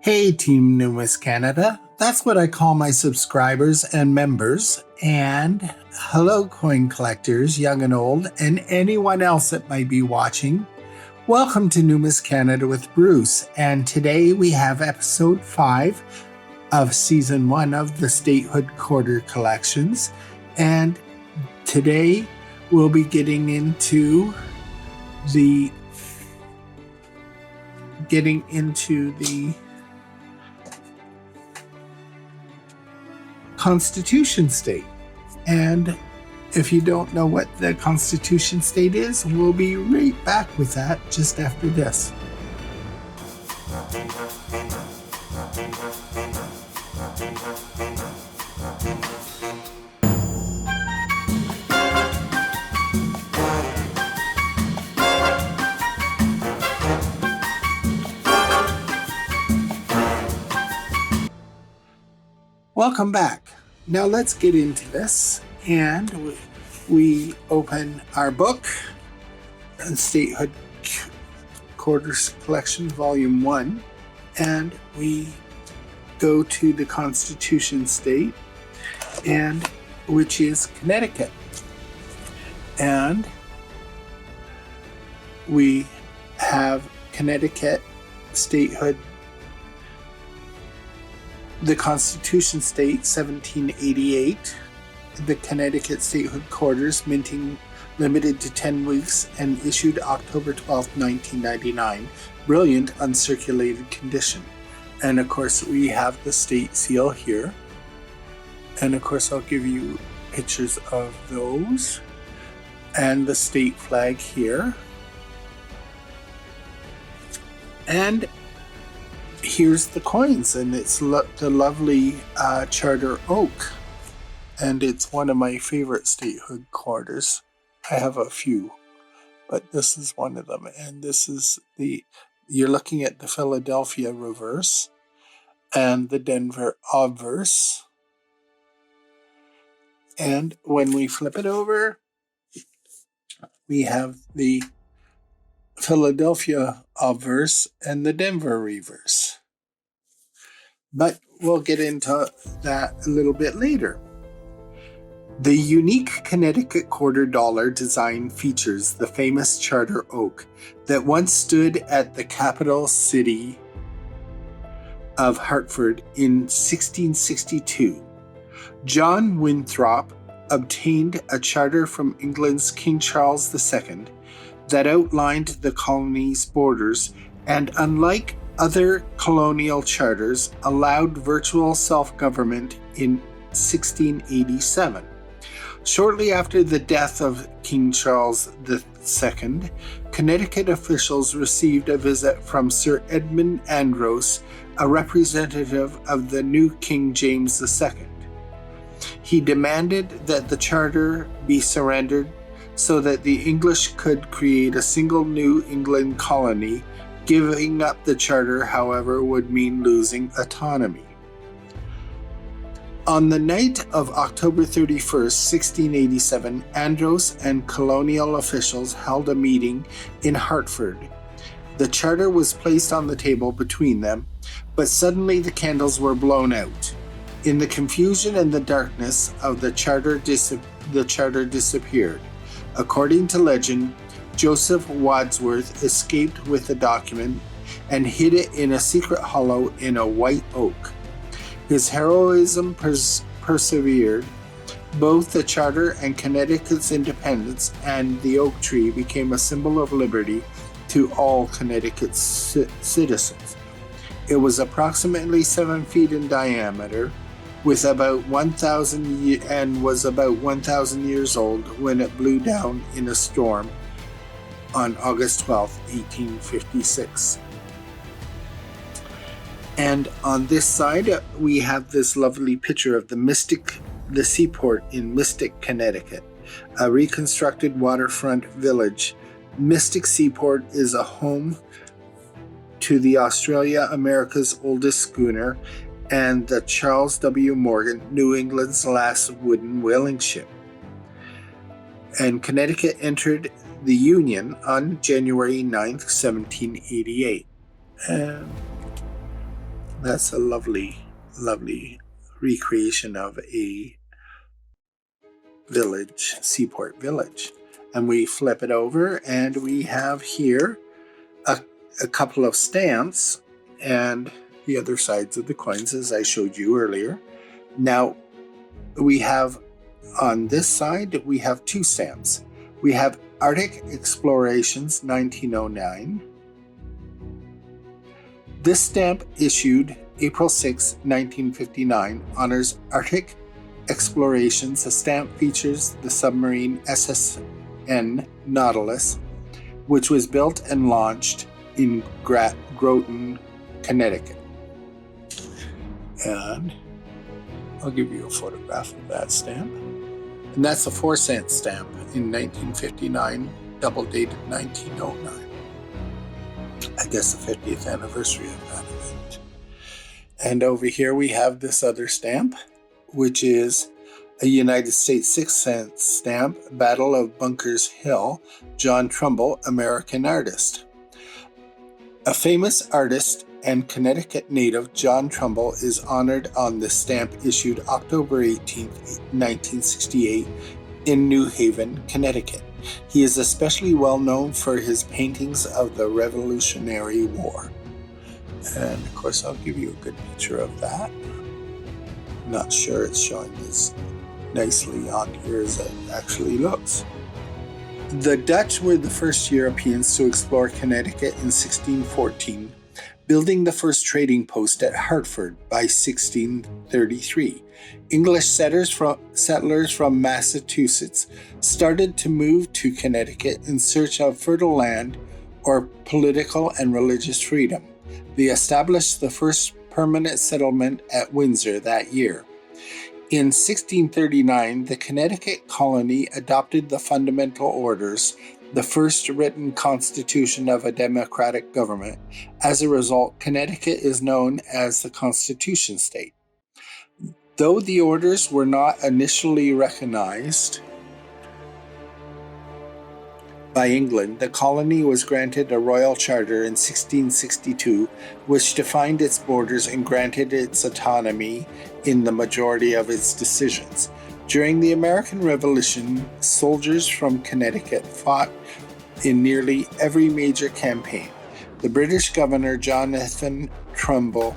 Hey Team Numis Canada, that's what I call my subscribers and members. And hello coin collectors, young and old, and anyone else that might be watching. Welcome to Numis Canada with Bruce, and today we have episode 5 of season 1 of the Statehood Quarter Collections. And today we'll be getting into the Constitution State. And if you don't know what the Constitution State is, we'll be right back with that just after this. Welcome back. Now let's get into this, and we open our book, Statehood Quarters Collection Volume 1, and we go to the Constitution State, and which is Connecticut. And we have Connecticut Statehood, the Constitution State, 1788, the Connecticut Statehood Quarters, minting limited to 10 weeks and issued October 12, 1999. Brilliant uncirculated condition. And of course, we have the state seal here. And of course, I'll give you pictures of those. And the state flag here. And here's the coins, and it's the lovely Charter Oak, and it's one of my favorite statehood quarters. I have a few, but this is one of them, and this is you're looking at the Philadelphia reverse and the Denver obverse, and when we flip it over, we have the Philadelphia obverse and the Denver reverse. But we'll get into that a little bit later. The unique Connecticut quarter dollar design features the famous Charter Oak that once stood at the capital city of Hartford in 1662. John Winthrop obtained a charter from England's King Charles II that outlined the colony's borders, and unlike other colonial charters, allowed virtual self-government in 1687. Shortly after the death of King Charles II, Connecticut officials received a visit from Sir Edmund Andros, a representative of the new King James II. He demanded that the charter be surrendered so that the English could create a single New England colony. Giving up the charter, however, would mean losing autonomy. On the night of October 31st, 1687, Andros and colonial officials held a meeting in Hartford. The charter was placed on the table between them, but suddenly the candles were blown out. In the confusion and the darkness of the charter disappeared. According to legend, Joseph Wadsworth escaped with the document and hid it in a secret hollow in a white oak. His heroism persevered. Both the charter and Connecticut's independence and the oak tree became a symbol of liberty to all Connecticut citizens. It was approximately 7 feet in diameter, with about 1,000 and was about 1,000 years old when it blew down in a storm on August 12, 1856. And on this side, we have this lovely picture of the seaport in Mystic, Connecticut, a reconstructed waterfront village. Mystic Seaport is a home to the Australia, America's oldest schooner, and the Charles W. Morgan, New England's last wooden whaling ship. And Connecticut entered the Union on January 9th, 1788. And That's a lovely, lovely recreation of a village, seaport village. And we flip it over and we have here a couple of stamps and the other sides of the coins as I showed you earlier. Now we have on this side, we have two stamps. We have Arctic Explorations 1909. This stamp, issued April 6, 1959, honors Arctic Explorations. The stamp features the submarine SSN Nautilus, which was built and launched in Groton, Connecticut. And I'll give you a photograph of that stamp. And that's a 4-cent stamp in 1959, double dated 1909. I guess the 50th anniversary of that event. And over here we have this other stamp, which is a United States 6-cent stamp, Battle of Bunkers Hill, John Trumbull, American artist. A famous artist and Connecticut native, John Trumbull, is honored on the stamp issued October 18, 1968 in New Haven, Connecticut. He is especially well known for his paintings of the Revolutionary War. And of course, I'll give you a good picture of that. I'm not sure it's showing as nicely on here as it actually looks. The Dutch were the first Europeans to explore Connecticut in 1614, building the first trading post at Hartford by 1633. English settlers from Massachusetts started to move to Connecticut in search of fertile land or political and religious freedom. They established the first permanent settlement at Windsor that year. In 1639, the Connecticut colony adopted the Fundamental Orders, the first written constitution of a democratic government. As a result, Connecticut is known as the Constitution State. Though the orders were not initially recognized by England, the colony was granted a royal charter in 1662, which defined its borders and granted its autonomy in the majority of its decisions. During the American Revolution, soldiers from Connecticut fought in nearly every major campaign. The British governor, Jonathan Trumbull,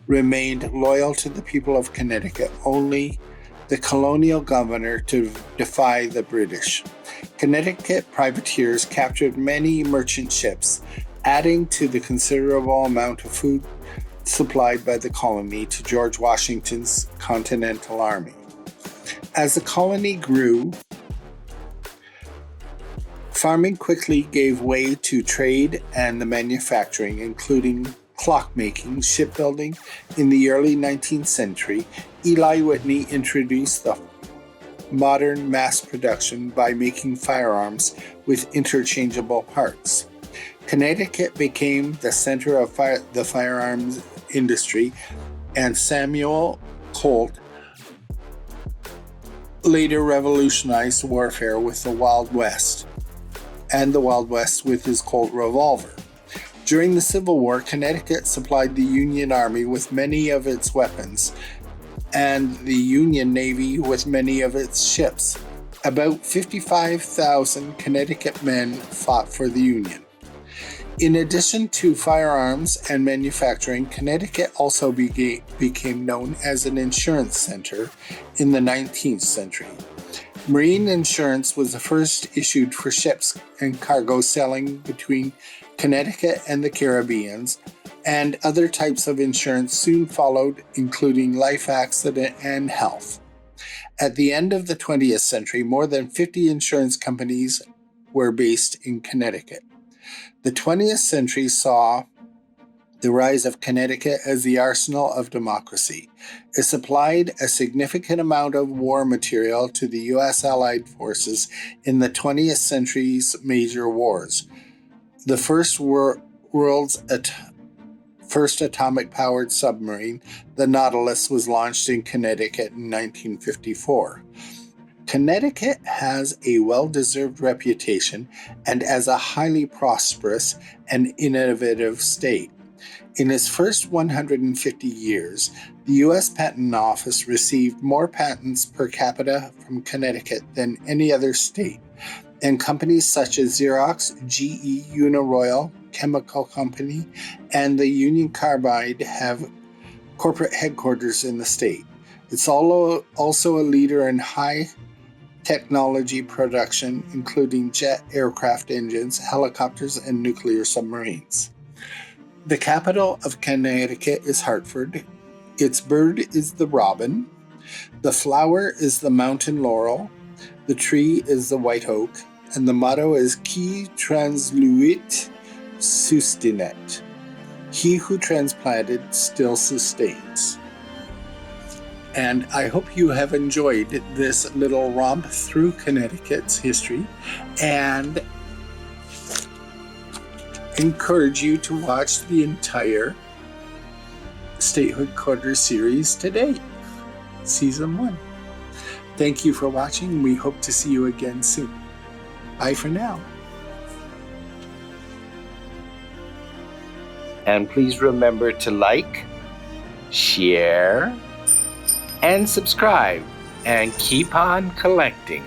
remained loyal to the people of Connecticut, only the colonial governor to defy the British. Connecticut privateers captured many merchant ships, adding to the considerable amount of food supplied by the colony to George Washington's Continental Army. As the colony grew, farming quickly gave way to trade and the manufacturing, including clockmaking, shipbuilding. In the early 19th century, Eli Whitney introduced the modern mass production by making firearms with interchangeable parts. Connecticut became the center of the firearms industry, and Samuel Colt later revolutionized warfare with the Wild West, and the Wild West with his Colt revolver. During the Civil War, Connecticut supplied the Union Army with many of its weapons, and the Union Navy with many of its ships. About 55,000 Connecticut men fought for the Union. In addition to firearms and manufacturing, Connecticut also became known as an insurance center in the 19th century. Marine insurance was the first issued for ships and cargo sailing between Connecticut and the Caribbean, and other types of insurance soon followed, including life, accident, and health. At the end of the 20th century, more than 50 insurance companies were based in Connecticut. The 20th century saw the rise of Connecticut as the arsenal of democracy. It supplied a significant amount of war material to the U.S. Allied forces in the 20th century's major wars. The world's first atomic-powered submarine, the Nautilus, was launched in Connecticut in 1954. Connecticut has a well-deserved reputation and as a highly prosperous and innovative state. In its first 150 years, the U.S. Patent Office received more patents per capita from Connecticut than any other state, and companies such as Xerox, GE, Uniroyal Chemical Company, and the Union Carbide have corporate headquarters in the state. It's also a leader in high technology production, including jet aircraft engines, helicopters, and nuclear submarines. The capital of Connecticut is Hartford. Its bird is the robin. The flower is the mountain laurel. The tree is the white oak. And the motto is Qui transluit sustinet. He who transplanted still sustains. And I hope you have enjoyed this little romp through Connecticut's history, and encourage you to watch the entire Statehood Quarter series today, Season 1. Thank you for watching. We hope to see you again soon. Bye for now. And please remember to like, share, and subscribe, and keep on collecting.